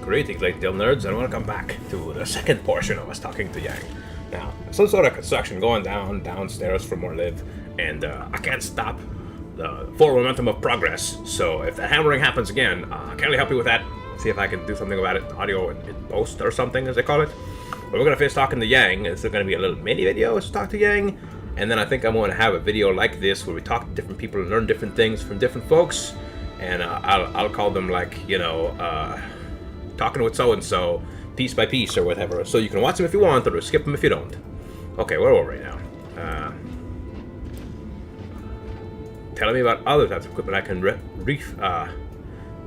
Greetings, late deal nerds, and welcome back to the second portion of us talking to Yang. Now, some sort of construction going downstairs from where I live, and I can't stop the forward momentum of progress. So if that hammering happens again, I can't really help you with that. See if I can do something about it, audio in post or something, as they call it. But we're gonna finish talking to Yang. This is gonna be a little mini video to talk to Yang, and then I think I'm going to have a video like this where we talk to different people and learn different things from different folks. And I'll call them, like, you know, talking with so-and-so, piece by piece or whatever. So you can watch them if you want, or skip them if you don't. Okay, where are we right now? Tell me about other types of equipment I can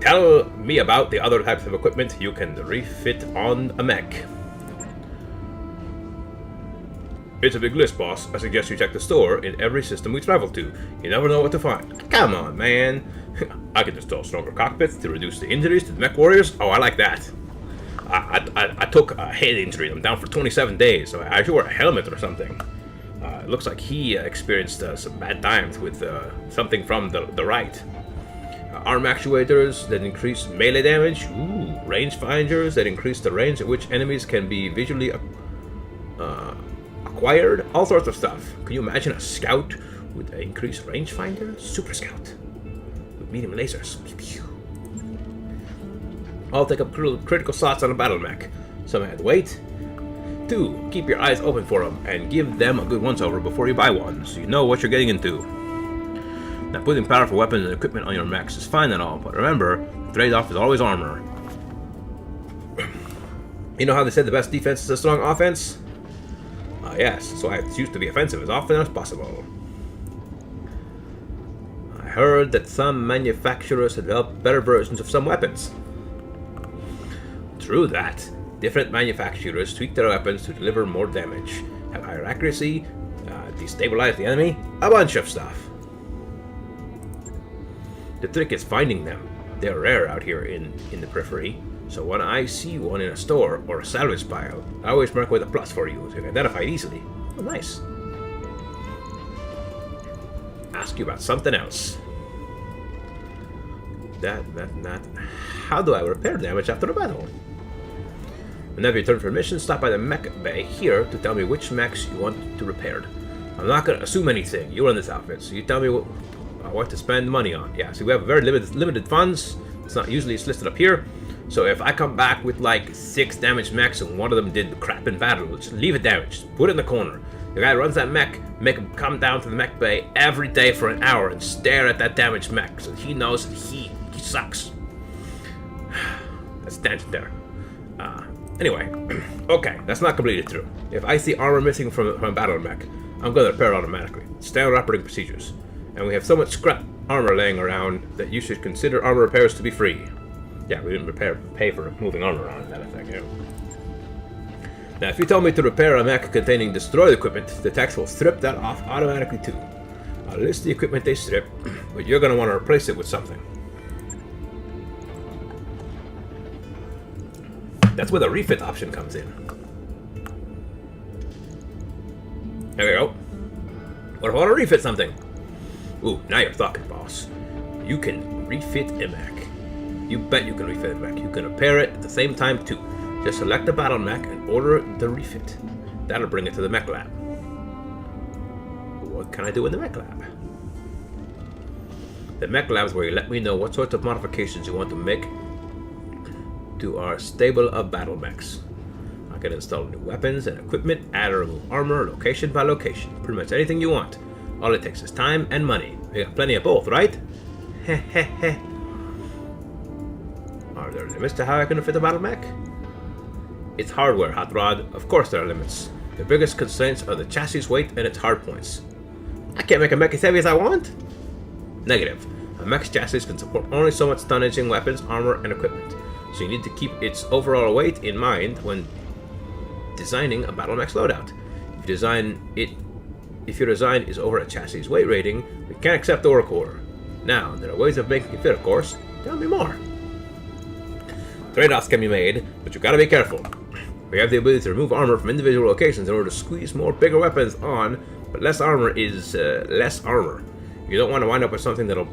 tell me about the other types of equipment you can refit on a mech. It's a big list, boss. I suggest you check the store in every system we travel to. You never know what to find. Come on, man. I can install stronger cockpits to reduce the injuries to the mech warriors. Oh, I like that. I took a head injury. I'm down for 27 days. So I should wear a helmet or something. It looks like he experienced some bad times with something from the right. Arm actuators that increase melee damage. Ooh, range finders that increase the range at which enemies can be visually acquired. All sorts of stuff. Can you imagine a scout with an increased rangefinder? Super scout with medium lasers. I'll take up critical slots on a battle mech. Some add weight. 2. Keep your eyes open for them and give them a good once-over before you buy one, so you know what you're getting into. Now, putting powerful weapons and equipment on your mechs is fine and all, but remember, the trade-off is always armor. You know how they said the best defense is a strong offense? Yes, so I choose to be offensive as often as possible. I heard that some manufacturers have developed better versions of some weapons. True that. Different manufacturers tweak their weapons to deliver more damage, have higher accuracy, destabilize the enemy, a bunch of stuff. The trick is finding them. They're rare out here in the periphery, so when I see one in a store or a salvage pile, I always mark with a plus for you so you can identify it easily. Oh, nice. Ask you about something else. How do I repair damage after a battle? Whenever you turn for a mission, stop by the mech bay here to tell me which mechs you want to repaired. I'm not going to assume anything. You run this outfit, so you tell me what to spend money on. Yeah, so we have very limited funds. It's listed up here. So if I come back with like 6 damaged mechs and one of them did crap in battle, just leave it damaged. Put it in the corner. The guy who runs that mech, make him come down to the mech bay every day for an hour and stare at that damaged mech so he knows that he sucks. That's a tangent there. Anyway, okay, that's not completely true. If I see armor missing from a battle mech, I'm going to repair it automatically. Standard operating procedures. And we have so much scrap armor laying around that you should consider armor repairs to be free. Yeah, we didn't pay for moving armor around in that effect, yeah. Now, if you tell me to repair a mech containing destroyed equipment, the techs will strip that off automatically too. I'll list the equipment they strip, but you're going to want to replace it with something. That's where the refit option comes in. There we go. What if I want to refit something? Ooh, now you're talking, boss. You can refit a mech. You bet you can refit a mech. You can repair it at the same time too. Just select the battle mech and order the refit. That'll bring it to the mech lab. What can I do in the mech lab? The mech lab is where you let me know what sorts of modifications you want to make to our stable of battle mechs. I can install new weapons and equipment, add or remove armor, location by location. Pretty much anything you want. All it takes is time and money. We got plenty of both, right? Heh. Are there limits to how I can fit a battle mech? It's hardware, Hot Rod. Of course there are limits. The biggest constraints are the chassis weight and its hard points. I can't make a mech as heavy as I want? Negative. A mech's chassis can support only so much tonnage in weapons, armor, and equipment. So you need to keep its overall weight in mind when designing a battle mech's loadout. If your design is over a chassis weight rating, we can't accept the work order. Now, there are ways of making it fit, of course. Tell me more. Trade-offs can be made, but you gotta be careful. We have the ability to remove armor from individual locations in order to squeeze more bigger weapons on, but less armor is less armor. You don't want to wind up with something that'll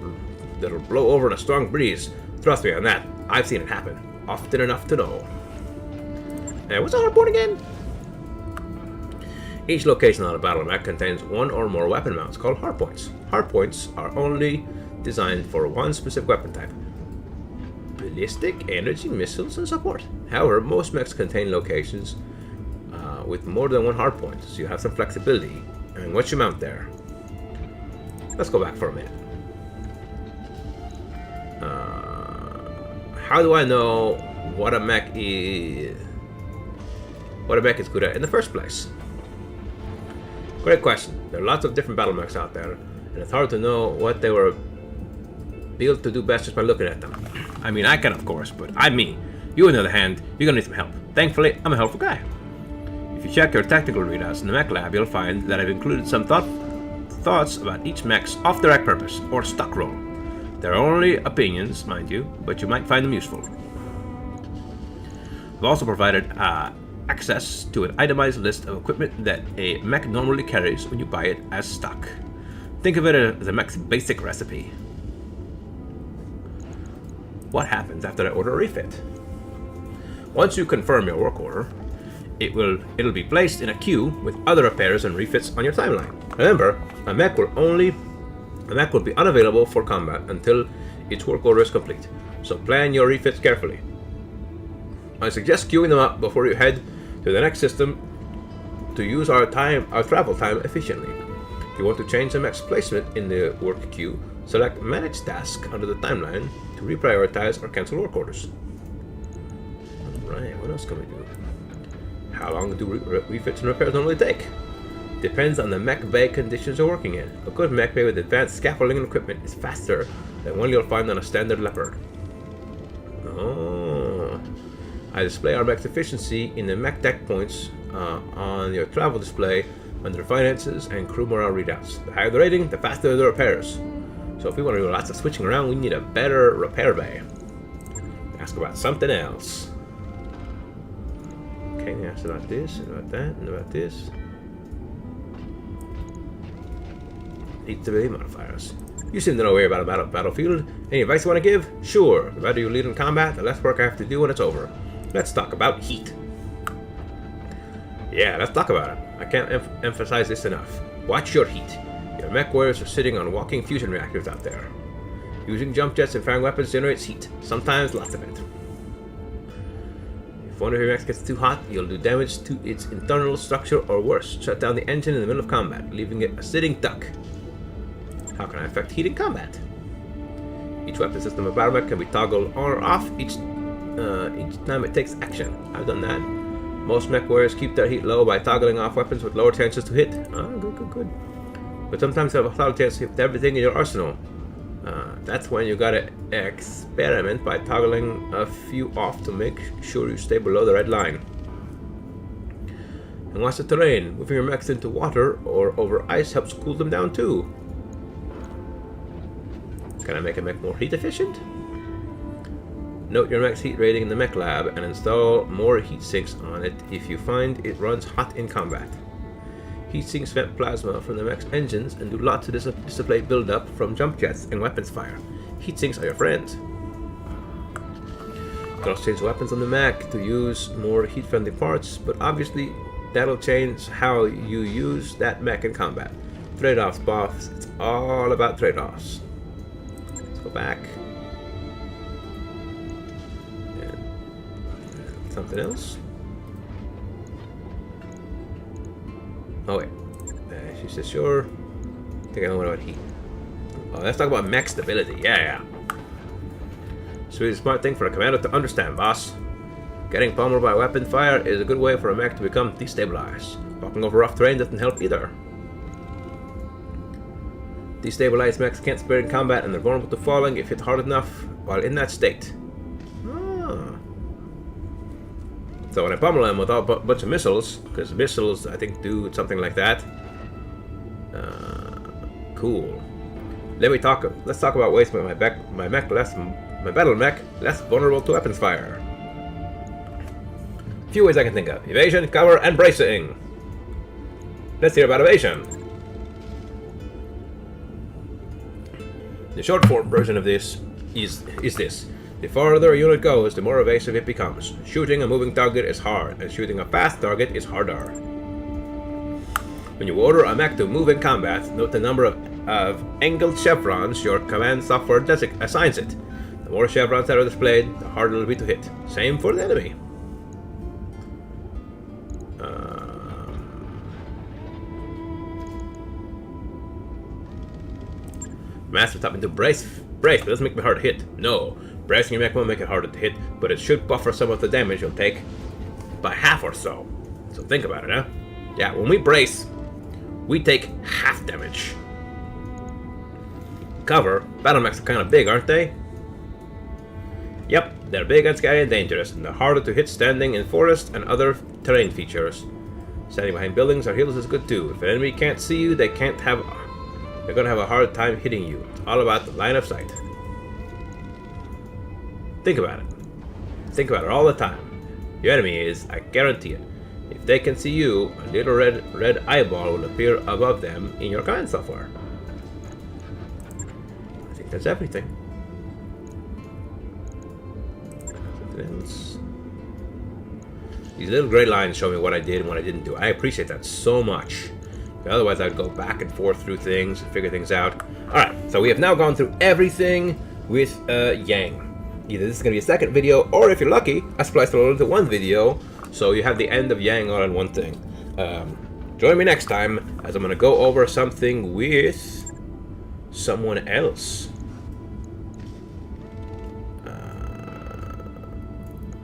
blow over in a strong breeze. Trust me on that. I've seen it happen. often enough to know. And what's our point again? Each location on a battle mech contains one or more weapon mounts called hardpoints. Hardpoints are only designed for one specific weapon type: ballistic, energy, missiles, and support. However, most mechs contain locations with more than one hardpoint, so you have some flexibility. And what you mount there? Let's go back for a minute. How do I know what a mech is good at in the first place? Great question. There are lots of different battle mechs out there, and it's hard to know what they were built to do best just by looking at them. I mean, I can, of course, but I'm me. You, on the other hand, you're gonna need some help. Thankfully, I'm a helpful guy. If you check your technical readouts in the mech lab, you'll find that I've included some thoughts about each mech's off-the-rack purpose, or stock role. They're only opinions, mind you, but you might find them useful. I've also provided access to an itemized list of equipment that a mech normally carries when you buy it as stock. Think of it as a mech's basic recipe. What happens after I order a refit? Once you confirm your work order, it'll be placed in a queue with other repairs and refits on your timeline. Remember, a mech will be unavailable for combat until its work order is complete, so plan your refits carefully. I suggest queuing them up before you head to the next system to use our travel time efficiently. If you want to change the mech's placement in the work queue, select Manage Task under the timeline to reprioritize or cancel work orders. Alright, what else can we do? How long do refits and repairs normally take? Depends on the mech bay conditions you're working in. A good mech bay with advanced scaffolding and equipment is faster than one you'll find on a standard Leopard. Oh. I display our mech's efficiency in the mech deck points on your travel display under finances and crew morale readouts. The higher the rating, the faster the repairs. So if we want to do lots of switching around, we need a better repair bay. Ask about something else. Okay, ask about this, and about that, and about this. Ability modifiers. You seem to know way about a battlefield. Any advice you want to give? Sure. The better you lead in combat, the less work I have to do when it's over. Let's talk about heat. Yeah, let's talk about it. I can't emphasize this enough. Watch your heat. Your mech warriors are sitting on walking fusion reactors out there. Using jump jets and firing weapons generates heat. Sometimes lots of it. If one of your mechs gets too hot, you'll do damage to its internal structure or worse, shut down the engine in the middle of combat, leaving it a sitting duck. How can I affect heat in combat? Each weapon system of battle mech can be toggled on or off each time it takes action. I've done that. Most mech warriors keep their heat low by toggling off weapons with lower chances to hit. Good. But sometimes you have a solid chance to hit everything in your arsenal. That's when you gotta experiment by toggling a few off to make sure you stay below the red line. And watch the terrain. Moving your mechs into water or over ice helps cool them down too. Can I make a mech more heat efficient? Note your mech's heat rating in the mech lab and install more heat sinks on it if you find it runs hot in combat. Heat sinks vent plasma from the mech's engines and do lots to dissipate buildup from jump jets and weapons fire. Heat sinks are your friends. You can also change weapons on the mech to use more heat-friendly parts, but obviously that'll change how you use that mech in combat. Trade-offs, boss. It's all about trade-offs. Go back. And something else. Oh wait. She says sure. I think I know what about heat. Oh, let's talk about mech stability. Yeah. It's a really smart thing for a commander to understand, boss. Getting pummeled by weapon fire is a good way for a mech to become destabilized. Walking over rough terrain doesn't help either. Destabilized mechs can't spare in combat and they're vulnerable to falling if hit hard enough while in that state. So when I pummel them with a bunch of missiles, because missiles I think do something like that. Cool. Let's talk about ways to make my battle mech less vulnerable to weapons fire. A few ways I can think of: evasion, cover, and bracing. Let's hear about evasion. The short form version of this is this. The farther a unit goes, the more evasive it becomes. Shooting a moving target is hard, and shooting a fast target is harder. When you order a mech to move in combat, note the number of angled chevrons your command software assigns it. The more chevrons that are displayed, the harder it will be to hit. Same for the enemy. Master taught me to brace, but doesn't make me hard to hit. No, bracing your mech won't make it harder to hit, but it should buffer some of the damage you'll take by half or so. So think about it, huh? Yeah, when we brace, we take half damage. Cover, battle mechs are kind of big, aren't they? Yep, they're big and scary and dangerous, and they're harder to hit standing in forests and other terrain features. Standing behind buildings or hills is good too. If an enemy can't see you, they're gonna have a hard time hitting you. It's all about the line of sight. Think about it. Think about it all the time. Your enemy is, I guarantee it. If they can see you, a little red eyeball will appear above them in your command software. I think that's everything. These little gray lines show me what I did and what I didn't do. I appreciate that so much. Otherwise, I'd go back and forth through things and figure things out. Alright, so we have now gone through everything with Yang. Either this is going to be a second video, or if you're lucky, I spliced it all into one video, so you have the end of Yang all in one thing. Join me next time, as I'm going to go over something with someone else.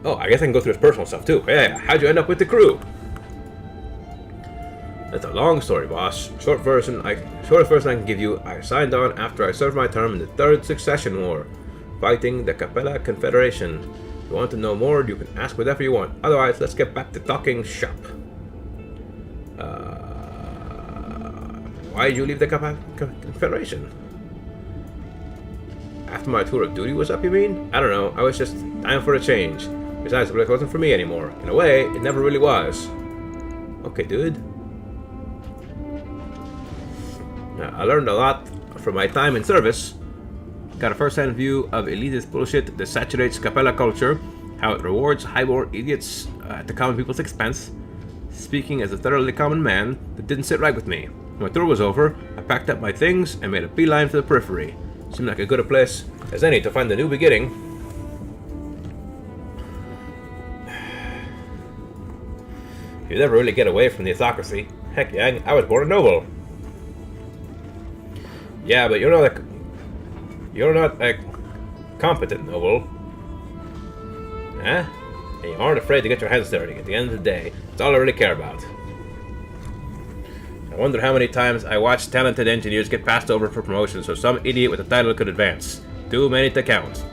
Oh, I guess I can go through his personal stuff too. Yeah, how'd you end up with the crew? That's a long story, boss. Shortest version I can give you. I signed on after I served my term in the Third Succession War, fighting the Capella Confederation. If you want to know more, you can ask whatever you want. Otherwise, let's get back to talking shop. Why did you leave the Capella Confederation? After my tour of duty was up, you mean? I don't know. I was just time for a change. Besides, it wasn't for me anymore. In a way, it never really was. Okay, dude. I learned a lot from my time in service. Got a first-hand view of elitist bullshit that saturates Capella culture, how it rewards highborn idiots at the common people's expense. Speaking as a thoroughly common man, that didn't sit right with me. When my tour was over, I packed up my things and made a beeline for the periphery. Seemed like as good a place as any to find a new beginning. You never really get away from the autocracy. Heck, Yang, I was born a noble. Yeah, but you're not a competent noble. Huh? And you aren't afraid to get your hands dirty. At the end of the day, that's all I really care about. I wonder how many times I watched talented engineers get passed over for promotion so some idiot with a title could advance. Too many to count.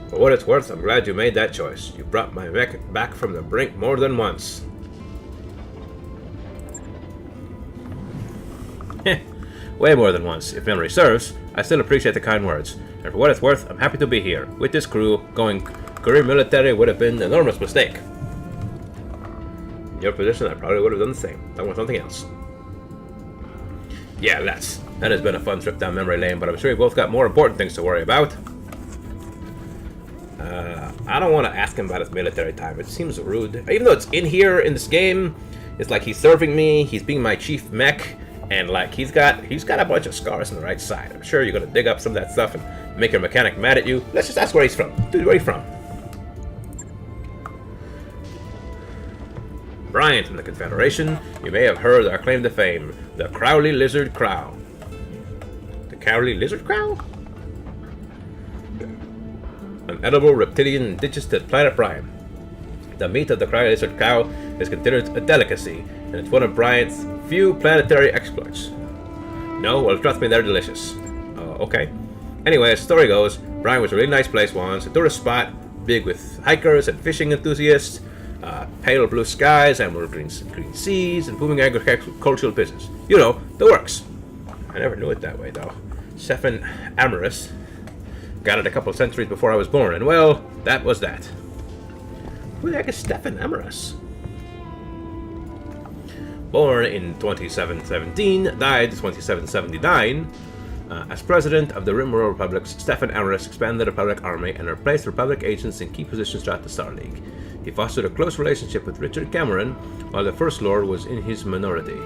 For what it's worth, I'm glad you made that choice. You brought my mech back from the brink more than once. Way more than once, if memory serves. I still appreciate the kind words. And for what it's worth, I'm happy to be here. With this crew, going career military would have been an enormous mistake. In your position, I probably would have done the same. Done with something else. Yeah, that has been a fun trip down memory lane, but I'm sure we both got more important things to worry about. I don't want to ask him about his military time. It seems rude. Even though it's in here in this game, it's like he's serving me, he's being my chief mech, and like he's got a bunch of scars on the right side. I'm sure you're gonna dig up some of that stuff and make your mechanic mad at you. Let's just ask where he's from. Dude, where are you from? Brian from the Confederation. You may have heard our claim to fame, the Crowley Lizard Crow. The Crowley Lizard Crow? An edible reptilian indigenous to planet Brian. The meat of the Crowley Lizard Cow is considered a delicacy, and it's one of Brian's few planetary exploits. No? Well, trust me, they're delicious. Okay. Anyway, as the story goes, Brian was a really nice place once, a tourist spot, big with hikers and fishing enthusiasts, pale blue skies, emerald green seas, and booming agricultural business. You know, the works. I never knew it that way, though. Stephen Amorous got it a couple of centuries before I was born, and well, that was that. Who the heck is Stephen Amorous? Born in 2717, died 2779. As president of the Rimworld Republics, Stefan Amorous expanded the Republic Army and replaced Republic agents in key positions throughout the Star League. He fostered a close relationship with Richard Cameron, while the First Lord was in his minority.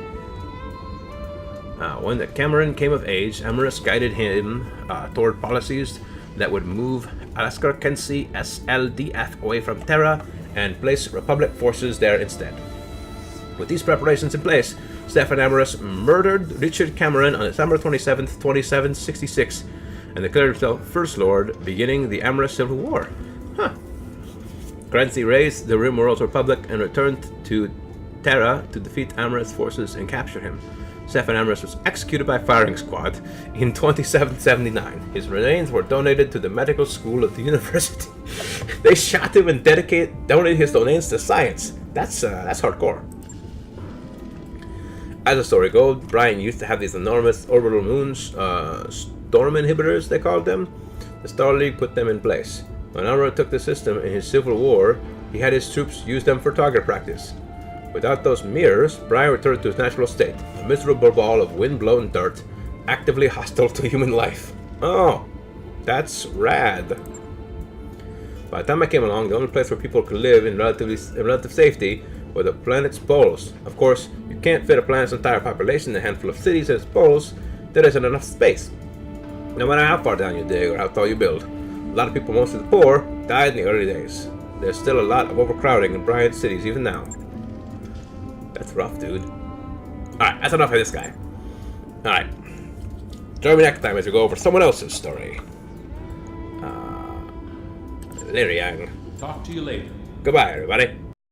When the Cameron came of age, Amorous guided him toward policies that would move Alaskar Kensi SLDF away from Terra and place Republic forces there instead. With these preparations in place, Stefan Amorous murdered Richard Cameron on December 27th, 2766, and declared himself First Lord, beginning the Amorous Civil War. Clancy raised the Rimworld Republic and returned to Terra to defeat Amorous forces and capture him. Stefan Amorous was executed by firing squad in 2779. His remains were donated to the medical school of the university. They shot him and donated his donations to science. That's hardcore. As the story goes, Brian used to have these enormous orbital moons, storm inhibitors they called them. The Star League put them in place. When Amorous took the system in his civil war, he had his troops use them for target practice. Without those mirrors, Brian returned to his natural state, a miserable ball of wind-blown dirt, actively hostile to human life. Oh, that's rad. By the time I came along, the only place where people could live in relative safety were the planet's poles. Of course, you can't fit a planet's entire population in a handful of cities at its poles. There isn't enough space. No matter how far down you dig or how tall you build. A lot of people, mostly the poor, died in the early days. There's still a lot of overcrowding in Brian's cities even now. That's rough, dude. Alright, that's enough of this guy. Alright. Join me next time as we go over someone else's story. Later, Yang. Talk to you later. Goodbye, everybody.